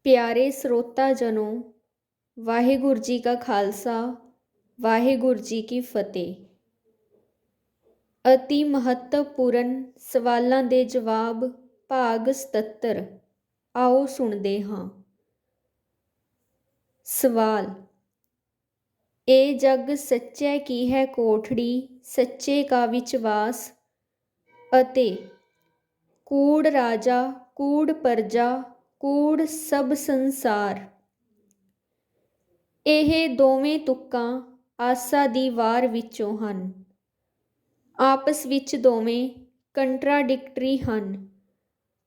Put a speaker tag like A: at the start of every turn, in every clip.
A: ਪਿਆਰੇ ਸਰੋਤਾ ਜਨੋ, ਵਾਹਿਗੁਰੂ ਜੀ ਕਾ ਖਾਲਸਾ, ਵਾਹਿਗੁਰੂ ਜੀ ਕੀ ਫਤਿਹ। ਅਤੀ ਮਹੱਤਵਪੂਰਨ ਸਵਾਲਾਂ ਦੇ ਜਵਾਬ ਭਾਗ 77। ਆਓ ਸੁਣਦੇ ਹਾਂ। ਸਵਾਲ: ਇਹ ਜਗ ਸੱਚੈ ਕੀ ਹੈ ਕੋਠੜੀ, ਸੱਚੇ ਕਾ ਵਿਚਵਾਸ। ਅਤੇ ਕੂੜ ਰਾਜਾ ਕੂੜ ਪਰਜਾ ਕੂੜ ਸਭ ਸੰਸਾਰ। ਇਹ ਦੋਵੇਂ ਤੁਕਾਂ ਆਸਾ ਦੀ ਵਾਰ ਵਿੱਚੋਂ ਹਨ। ਆਪਸ ਵਿੱਚ ਦੋਵੇਂ ਕੰਟਰਾਡਿਕਟਰੀ ਹਨ,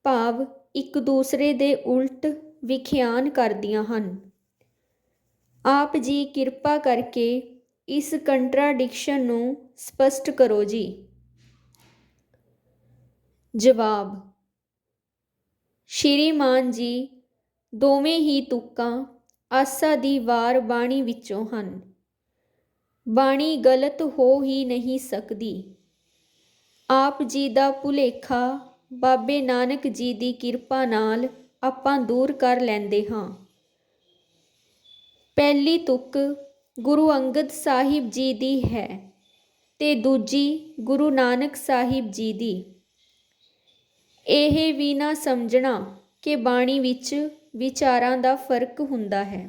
A: ਭਾਵ ਇੱਕ ਦੂਸਰੇ ਦੇ ਉਲਟ ਵਿਖਿਆਨ ਕਰਦੀਆਂ ਹਨ। ਆਪ ਜੀ ਕਿਰਪਾ ਕਰਕੇ ਇਸ ਕੰਟਰਾਡਿਕਸ਼ਨ ਨੂੰ ਸਪਸ਼ਟ ਕਰੋ ਜੀ। ਜਵਾਬ: ਸ਼੍ਰੀਮਾਨ ਜੀ, ਦੋਵੇਂ ਹੀ ਤੁਕਾਂ ਆਸਾ ਦੀ ਵਾਰ ਬਾਣੀ ਵਿੱਚੋਂ ਹਨ। ਬਾਣੀ ਗਲਤ ਹੋ ਹੀ ਨਹੀਂ ਸਕਦੀ। ਆਪ ਜੀ ਦਾ ਭੁਲੇਖਾ ਬਾਬੇ ਨਾਨਕ ਜੀ ਦੀ ਕਿਰਪਾ ਨਾਲ ਆਪਾਂ ਦੂਰ ਕਰ ਲੈਂਦੇ ਹਾਂ। ਪਹਿਲੀ ਤੁਕ ਗੁਰੂ ਅੰਗਦ ਸਾਹਿਬ ਜੀ ਦੀ ਹੈ ਤੇ ਦੂਜੀ ਗੁਰੂ ਨਾਨਕ ਸਾਹਿਬ ਜੀ ਦੀ। ਇਹ ਵੀ ਨਾ ਸਮਝਣਾ ਕਿ ਬਾਣੀ ਵਿੱਚ ਵਿਚਾਰਾਂ ਦਾ ਫਰਕ ਹੁੰਦਾ ਹੈ।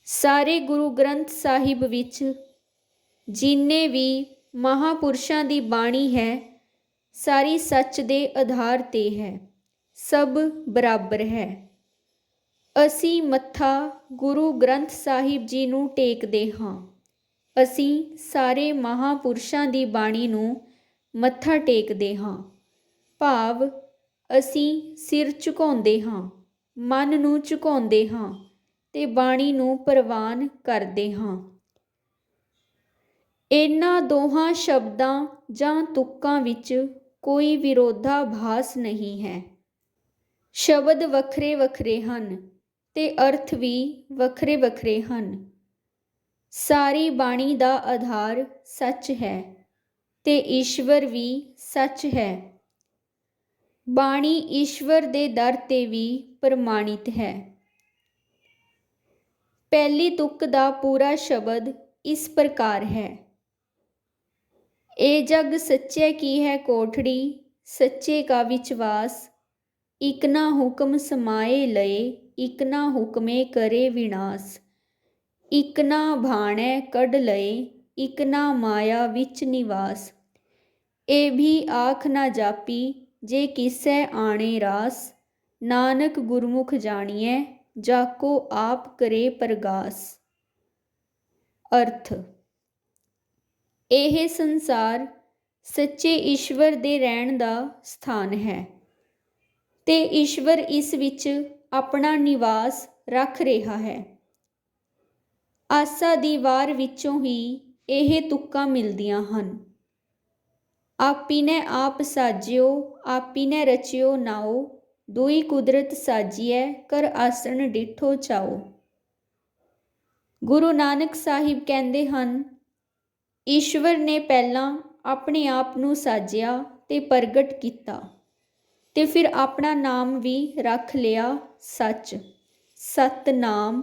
A: ਸਾਰੇ ਗੁਰੂ ਗ੍ਰੰਥ ਸਾਹਿਬ ਵਿੱਚ ਜਿੰਨੇ ਵੀ ਮਹਾਪੁਰਸ਼ਾਂ ਦੀ ਬਾਣੀ ਹੈ, ਸਾਰੀ ਸੱਚ ਦੇ ਆਧਾਰ 'ਤੇ ਹੈ, ਸਭ ਬਰਾਬਰ ਹੈ। ਅਸੀਂ ਮੱਥਾ ਗੁਰੂ ਗ੍ਰੰਥ ਸਾਹਿਬ ਜੀ ਨੂੰ ਟੇਕਦੇ ਹਾਂ। ਅਸੀਂ ਸਾਰੇ ਮਹਾਪੁਰਸ਼ਾਂ ਦੀ ਬਾਣੀ ਨੂੰ ਮੱਥਾ ਟੇਕਦੇ ਹਾਂ, ਭਾਵ ਅਸੀਂ ਸਿਰ ਝੁਕਾਉਂਦੇ ਹਾਂ, ਮਨ ਨੂੰ ਝੁਕਾਉਂਦੇ ਹਾਂ ਤੇ ਬਾਣੀ ਨੂੰ ਪ੍ਰਵਾਨ ਕਰਦੇ ਹਾਂ। ਇਹਨਾਂ ਦੋਹਾਂ ਸ਼ਬਦਾਂ ਜਾਂ ਤੁਕਾਂ ਵਿੱਚ ਕੋਈ ਵਿਰੋਧਾਭਾਸ ਨਹੀਂ ਹੈ। ਸ਼ਬਦ ਵੱਖਰੇ ਵੱਖਰੇ ਹਨ ਤੇ ਅਰਥ ਵੀ ਵੱਖਰੇ ਵੱਖਰੇ ਹਨ। ਸਾਰੀ ਬਾਣੀ ਦਾ ਆਧਾਰ ਸੱਚ ਹੈ ਤੇ ਈਸ਼ਵਰ ਵੀ ਸੱਚ ਹੈ। ਬਾਣੀ ਈਸ਼ਵਰ ਦੇ ਦਰ 'ਤੇ ਵੀ ਪ੍ਰਮਾਣਿਤ ਹੈ। ਪਹਿਲੀ ਤੁਕ ਦਾ ਪੂਰਾ ਸ਼ਬਦ ਇਸ ਪ੍ਰਕਾਰ ਹੈ: ਇਹ ਜਗ ਸੱਚੈ ਕੀ ਹੈ ਕੋਠੜੀ, ਸੱਚੇ ਕਾ ਵਿਚਵਾਸ। ਇਕ ਨਾ ਹੁਕਮ ਸਮਾਏ ਲਏ, ਇਕ ਨਾ ਹੁਕਮੇ ਕਰੇ ਵਿਨਾਸ਼। ਇਕ ਨਾ ਭਾਣੈ ਕੱਢ ਲਏ, ਇਕ ਨਾ ਮਾਇਆ ਵਿੱਚ ਨਿਵਾਸ। ਇਹ ਵੀ ਆਖ ਨਾ ਜਾਪੀ, ਜੇ ਕਿਸੈ ਆਣੇ ਰਾਸ। ਨਾਨਕ ਗੁਰਮੁਖ ਜਾਣੀਐ, ਜਾਕੋ ਆਪ ਕਰੇ ਪ੍ਰਗਾਸ। ਅਰਥ: ਇਹ ਸੰਸਾਰ ਸੱਚੇ ਈਸ਼ਵਰ ਦੇ ਰਹਿਣ ਦਾ ਸਥਾਨ ਹੈ ਤੇ ਈਸ਼ਵਰ ਇਸ ਵਿੱਚ ਆਪਣਾ ਨਿਵਾਸ ਰੱਖ ਰਿਹਾ ਹੈ। ਆਸਾ ਦੀ ਵਾਰ ਵਿੱਚੋਂ ਹੀ ਇਹ ਤੁਕਾਂ ਮਿਲਦੀਆਂ ਹਨ। ਆਪੀਨੈ ਆਪ ਸਾਜਿਓ, ਆਪੀਨੈ ਰਚਿਓ ਨਾਉ। ਦੁਈ ਕੁਦਰਤ ਸਾਜੀਐ, ਕਰ ਆਸਣ ਡਿਠੋ ਚਾਉ। ਗੁਰੂ ਨਾਨਕ ਸਾਹਿਬ ਕਹਿੰਦੇ ਹਨ, ਈਸ਼ਵਰ ਨੇ ਪਹਿਲਾਂ ਆਪਣੇ ਆਪ ਨੂੰ ਸਾਜਿਆ ਤੇ ਪ੍ਰਗਟ ਕੀਤਾ ਤੇ ਫਿਰ ਆਪਣਾ ਨਾਮ ਵੀ ਰੱਖ ਲਿਆ ਸੱਚ। ਸਤਿਨਾਮ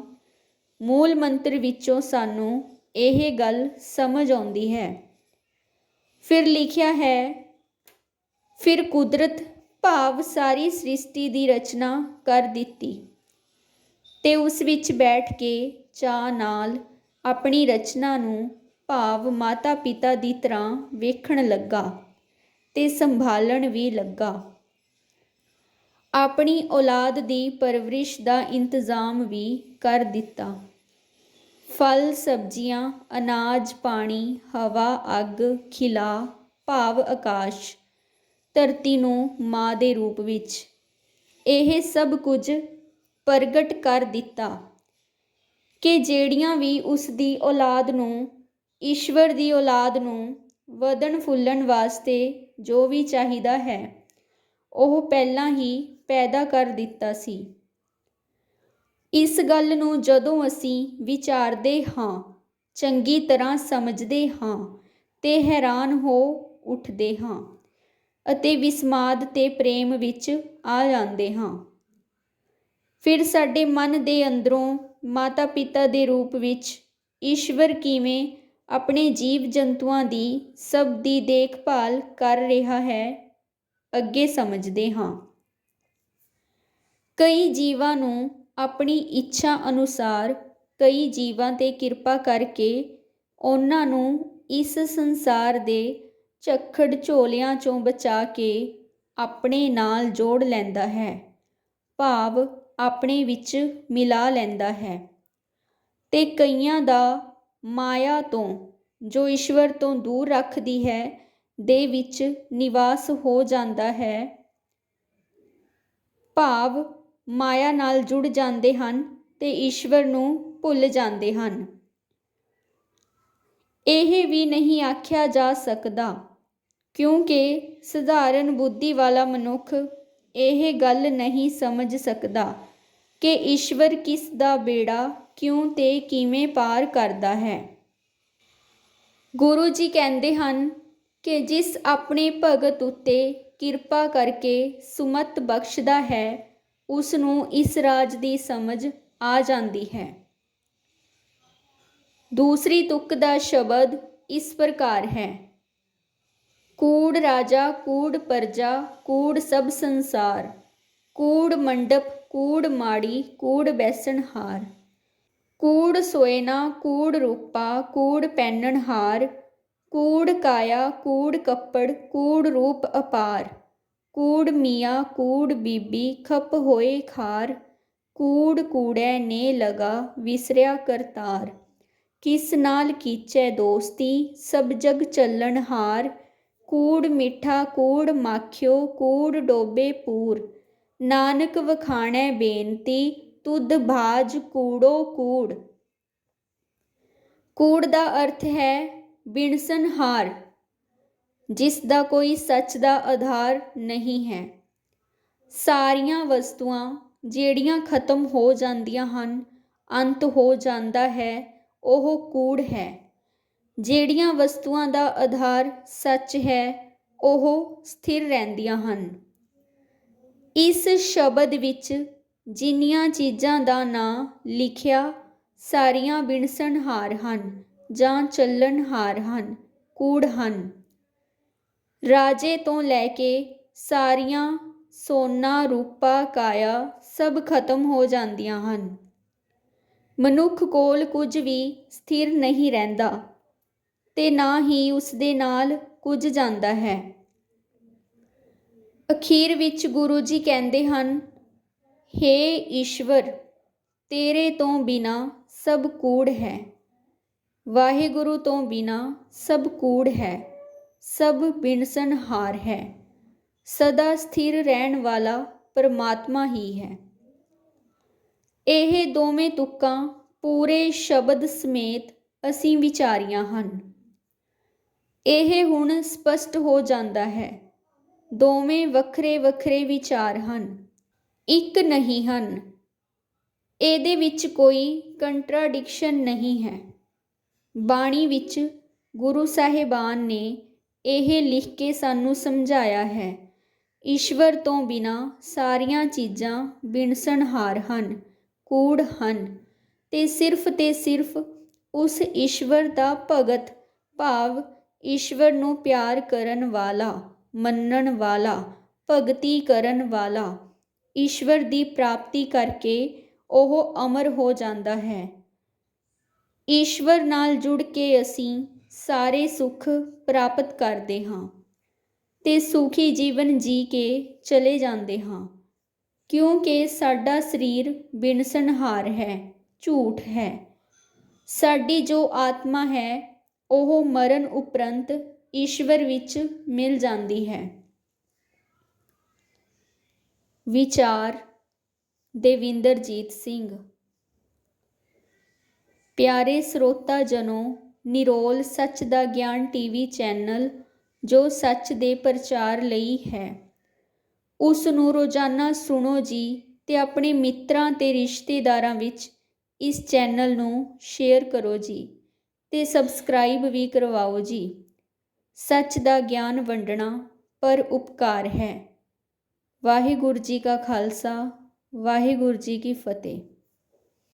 A: ਮੂਲ ਮੰਤਰ ਵਿੱਚੋਂ ਸਾਨੂੰ ਇਹ ਗੱਲ ਸਮਝ ਆਉਂਦੀ ਹੈ। ਫਿਰ ਲਿਖਿਆ ਹੈ, ਫਿਰ ਕੁਦਰਤ ਭਾਵ ਸਾਰੀ ਸ੍ਰਿਸ਼ਟੀ ਦੀ ਰਚਨਾ ਕਰ ਦਿੱਤੀ ਤੇ ਉਸ ਵਿੱਚ ਬੈਠ ਕੇ ਚਾਅ ਨਾਲ ਆਪਣੀ ਰਚਨਾ ਨੂੰ ਭਾਵ ਮਾਤਾ ਪਿਤਾ ਦੀ ਤਰ੍ਹਾਂ ਵੇਖਣ ਲੱਗਾ ਤੇ ਸੰਭਾਲਣ ਵੀ ਲੱਗਾ। ਆਪਣੀ ਔਲਾਦ ਦੀ ਪਰਵਰਿਸ਼ ਦਾ ਇੰਤਜ਼ਾਮ ਵੀ ਕਰ ਦਿੱਤਾ। ਫਲ ਸਬਜ਼ੀਆਂ, ਅਨਾਜ, ਪਾਣੀ, ਹਵਾ, ਅੱਗ, ਖਿਲਾ ਭਾਵ ਆਕਾਸ਼, ਧਰਤੀ ਨੂੰ ਮਾਂ ਦੇ ਰੂਪ ਵਿੱਚ ਇਹ ਸਭ ਕੁਝ ਪ੍ਰਗਟ ਕਰ ਦਿੱਤਾ ਕਿ ਜਿਹੜੀਆਂ ਵੀ ਉਸ ਦੀ ਔਲਾਦ ਨੂੰ, ਈਸ਼ਵਰ ਦੀ ਔਲਾਦ ਨੂੰ ਵਧਣ ਫੁੱਲਣ ਵਾਸਤੇ ਜੋ ਵੀ ਚਾਹੀਦਾ ਹੈ, ਉਹ ਪਹਿਲਾਂ ਹੀ ਪੈਦਾ ਕਰ ਦਿੱਤਾ ਸੀ। ਇਸ ਗੱਲ ਨੂੰ ਜਦੋਂ ਅਸੀਂ ਵਿਚਾਰਦੇ ਹਾਂ, ਚੰਗੀ ਤਰ੍ਹਾਂ ਸਮਝਦੇ ਹਾਂ ਤੇ ਹੈਰਾਨ ਹੋ ਉੱਠਦੇ ਹਾਂ ਅਤੇ ਵਿਸਮਾਦ ਤੇ ਪ੍ਰੇਮ ਵਿੱਚ ਆ ਜਾਂਦੇ ਹਾਂ। ਫਿਰ ਸਾਡੇ ਮਨ ਦੇ ਅੰਦਰੋਂ ਮਾਤਾ ਪਿਤਾ ਦੇ ਰੂਪ ਵਿੱਚ ਈਸ਼ਵਰ ਕਿਵੇਂ ਆਪਣੇ ਜੀਵ ਜੰਤੂਆਂ ਦੀ ਸਭ ਦੀ ਦੇਖਭਾਲ ਕਰ ਰਿਹਾ ਹੈ, ਅੱਗੇ ਸਮਝਦੇ ਹਾਂ। ਕਈ ਜੀਵਾਂ ਨੂੰ ਆਪਣੀ ਇੱਛਾ ਅਨੁਸਾਰ ਕਈ ਜੀਵਾਂ 'ਤੇ ਕਿਰਪਾ ਕਰਕੇ ਉਹਨਾਂ ਨੂੰ ਇਸ ਸੰਸਾਰ ਦੇ ਝੱਖੜ ਝੋਲਿਆਂ 'ਚੋਂ ਬਚਾ ਕੇ ਆਪਣੇ ਨਾਲ ਜੋੜ ਲੈਂਦਾ ਹੈ, ਭਾਵ ਆਪਣੇ ਵਿੱਚ ਮਿਲਾ ਲੈਂਦਾ ਹੈ। ਤੇ ਕਈਆਂ ਦਾ ਮਾਇਆ ਤੋਂ, ਜੋ ਈਸ਼ਵਰ ਤੋਂ ਦੂਰ ਰੱਖਦੀ ਹੈ, ਦੇ ਵਿੱਚ ਨਿਵਾਸ ਹੋ ਜਾਂਦਾ ਹੈ, ਭਾਵ ਮਾਇਆ ਨਾਲ ਜੁੜ ਜਾਂਦੇ ਹਨ ਤੇ ਈਸ਼ਵਰ ਨੂੰ ਭੁੱਲ ਜਾਂਦੇ ਹਨ। ਇਹ ਵੀ ਨਹੀਂ ਆਖਿਆ ਜਾ ਸਕਦਾ, ਕਿਉਂਕਿ ਸਧਾਰਨ ਬੁੱਧੀ ਵਾਲਾ ਮਨੁੱਖ ਇਹ ਗੱਲ ਨਹੀਂ ਸਮਝ ਸਕਦਾ ਕਿ ਈਸ਼ਵਰ ਕਿਸ ਦਾ ਬੇੜਾ ਕਿਉਂ ਤੇ ਕਿਵੇਂ ਪਾਰ ਕਰਦਾ ਹੈ। ਗੁਰੂ ਜੀ ਕਹਿੰਦੇ ਹਨ ਕਿ ਜਿਸ ਆਪਣੇ ਭਗਤ ਉੱਤੇ ਕਿਰਪਾ ਕਰਕੇ ਸੁਮਤ ਬਖਸ਼ਦਾ ਹੈ, ਉਸ ਨੂੰ ਇਸ ਰਾਜ ਦੀ ਸਮਝ ਆ ਜਾਂਦੀ ਹੈ। ਦੂਸਰੀ ਤੁਕ ਦਾ ਸ਼ਬਦ ਇਸ ਪ੍ਰਕਾਰ ਹੈ: ਕੂੜ ਰਾਜਾ ਕੂੜ ਪਰਜਾ ਕੂੜ ਸਭ ਸੰਸਾਰ, ਕੂੜ ਮੰਡਪ ਕੂੜ ਮਾੜੀ ਕੂੜ ਬੈਸਣ ਹਾਰ, ਕੂੜ ਸੋਇਨਾ ਕੂੜ ਰੂਪਾ ਕੂੜ ਪਹਿਨਣ ਹਾਰ, ਕੂੜ ਕਾਇਆ ਕੂੜ ਕੱਪੜ ਕੂੜ ਰੂਪ ਅਪਾਰ, ਕੂੜ ਮੀਆਂ ਕੂੜ ਬੀਬੀ ਖਪ ਹੋਏ ਖਾਰ, ਕੂੜ ਕੂੜੈ ਨੇ ਲਗਾ ਵਿਸਰਿਆ ਕਰਤਾਰ, ਕਿਸ ਨਾਲ ਕੀਚੈ ਦੋਸਤੀ ਸਭ ਜਗ ਚੱਲਣ ਹਾਰ, ਕੂੜ ਮਿੱਠਾ ਕੂੜ ਮਾਖਿਓ ਕੂੜ ਡੋਬੇ ਪੂਰ, ਨਾਨਕ ਵਖਾਣੈ ਬੇਨਤੀ ਤੁਧ ਭਾਜ ਕੂੜੋ ਕੂੜ। ਕੂੜ ਦਾ ਅਰਥ ਹੈ ਬਿਨਸਨਹਾਰ, ਜਿਸ ਦਾ ਕੋਈ ਸੱਚ ਦਾ ਆਧਾਰ ਨਹੀਂ ਹੈ। ਸਾਰੀਆਂ ਵਸਤੂਆਂ ਜਿਹੜੀਆਂ ਖਤਮ ਹੋ ਜਾਂਦੀਆਂ ਹਨ, ਅੰਤ ਹੋ ਜਾਂਦਾ ਹੈ, ਉਹ ਕੂੜ ਹੈ। ਜਿਹੜੀਆਂ ਵਸਤੂਆਂ ਦਾ ਆਧਾਰ ਸੱਚ ਹੈ, ਉਹ ਸਥਿਰ ਰਹਿੰਦੀਆਂ ਹਨ। ਇਸ ਸ਼ਬਦ ਵਿੱਚ ਜਿੰਨੀਆਂ ਚੀਜ਼ਾਂ ਦਾ ਨਾਂ ਲਿਖਿਆ, ਸਾਰੀਆਂ ਬਿਨਸਣਹਾਰ ਹਨ ਜਾਂ ਚੱਲਣਹਾਰ ਹਨ, ਕੂੜ ਹਨ। ਰਾਜੇ ਤੋਂ ਲੈ ਕੇ ਸਾਰੀਆਂ ਸੋਨਾ ਰੂਪਾ ਕਾਇਆ ਸਭ ਖਤਮ ਹੋ ਜਾਂਦੀਆਂ ਹਨ। ਮਨੁੱਖ ਕੋਲ ਕੁਝ ਵੀ ਸਥਿਰ ਨਹੀਂ ਰਹਿੰਦਾ ਤੇ ਨਾ ਹੀ ਉਸ ਦੇ ਨਾਲ ਕੁਝ ਜਾਂਦਾ ਹੈ। ਅਖੀਰ ਵਿੱਚ ਗੁਰੂ ਜੀ ਕਹਿੰਦੇ ਹਨ: ਹੇ ਈਸ਼ਵਰ, ਤੇਰੇ ਤੋਂ ਬਿਨਾਂ ਸਭ ਕੂੜ ਹੈ। ਵਾਹਿਗੁਰੂ ਤੋਂ ਬਿਨਾਂ ਸਭ ਕੂੜ ਹੈ, ਸਭ ਬਿਨਸਣਹਾਰ ਹੈ। ਸਦਾ ਸਥਿਰ ਰਹਿਣ ਵਾਲਾ ਪਰਮਾਤਮਾ ਹੀ ਹੈ। ਇਹ ਦੋਵੇਂ ਤੁਕਾਂ ਪੂਰੇ ਸ਼ਬਦ ਸਮੇਤ ਅਸੀਂ ਵਿਚਾਰੀਆਂ ਹਨ। ਇਹ ਹੁਣ ਸਪਸ਼ਟ ਹੋ ਜਾਂਦਾ ਹੈ। ਦੋਵੇਂ ਵੱਖਰੇ ਵੱਖਰੇ ਵਿਚਾਰ ਹਨ, ਇੱਕ ਨਹੀਂ ਹਨ। ਇਹਦੇ ਵਿੱਚ ਕੋਈ ਕੰਟਰਾਡਿਕਸ਼ਨ ਨਹੀਂ ਹੈ। ਬਾਣੀ ਵਿੱਚ ਗੁਰੂ ਸਾਹਿਬਾਨ ਨੇ ਇਹ ਲਿਖ ਕੇ ਸਾਨੂੰ ਸਮਝਾਇਆ ਹੈ: ਈਸ਼ਵਰ ਤੋਂ ਬਿਨਾਂ ਸਾਰੀਆਂ ਚੀਜ਼ਾਂ ਬਿਨਸਣਹਾਰ ਹਨ, ਕੂੜ ਹਨ, ਤੇ ਸਿਰਫ ਉਸ ਈਸ਼ਵਰ ਦਾ ਭਗਤ, ਭਾਵ ਈਸ਼ਵਰ ਨੂੰ ਪਿਆਰ ਕਰਨ ਵਾਲਾ, ਮੰਨਣ ਵਾਲਾ, ਭਗਤੀ ਕਰਨ ਵਾਲਾ, ਈਸ਼ਵਰ ਦੀ ਪ੍ਰਾਪਤੀ ਕਰਕੇ ਉਹ ਅਮਰ ਹੋ ਜਾਂਦਾ ਹੈ। ਈਸ਼ਵਰ ਨਾਲ ਜੁੜ ਕੇ ਅਸੀਂ ਸਾਰੇ ਸੁੱਖ ਪ੍ਰਾਪਤ ਕਰਦੇ ਹਾਂ ਤੇ ਸੁਖੀ ਜੀਵਨ ਜੀ ਕੇ ਚਲੇ ਜਾਂਦੇ ਹਾਂ, ਕਿਉਂਕਿ ਸਾਡਾ ਸਰੀਰ ਬਿਨਸਣਹਾਰ ਹੈ, ਝੂਠ ਹੈ। ਸਾਡੀ ਜੋ ਆਤਮਾ ਹੈ, ਉਹ ਮਰਨ ਉਪਰੰਤ ਈਸ਼ਵਰ ਵਿੱਚ ਮਿਲ ਜਾਂਦੀ ਹੈ। ਵਿਚਾਰ ਦੇਵਿੰਦਰਜੀਤ ਸਿੰਘ। ਪਿਆਰੇ ਸਰੋਤਾ ਜਨੋ, ਨਿਰੋਲ ਸੱਚ ਦਾ ਗਿਆਨ ਟੀਵੀ ਚੈਨਲ ਜੋ ਸੱਚ ਦੇ ਪ੍ਰਚਾਰ ਲਈ ਹੈ, ਉਸ ਨੂੰ ਰੋਜ਼ਾਨਾ ਸੁਣੋ ਜੀ ਤੇ ਆਪਣੇ ਮਿੱਤਰਾਂ ਤੇ ਰਿਸ਼ਤੇਦਾਰਾਂ ਵਿੱਚ ਇਸ ਚੈਨਲ ਨੂੰ ਸ਼ੇਅਰ ਕਰੋ ਜੀ ਤੇ ਸਬਸਕ੍ਰਾਈਬ ਵੀ ਕਰਵਾਓ ਜੀ। ਸੱਚ ਦਾ ਗਿਆਨ ਵੰਡਣਾ ਪਰ ਉਪਕਾਰ ਹੈ। ਵਾਹਿਗੁਰੂ ਜੀ ਕਾ ਖਾਲਸਾ, ਵਾਹਿਗੁਰੂ ਜੀ ਕੀ ਫਤਿਹ।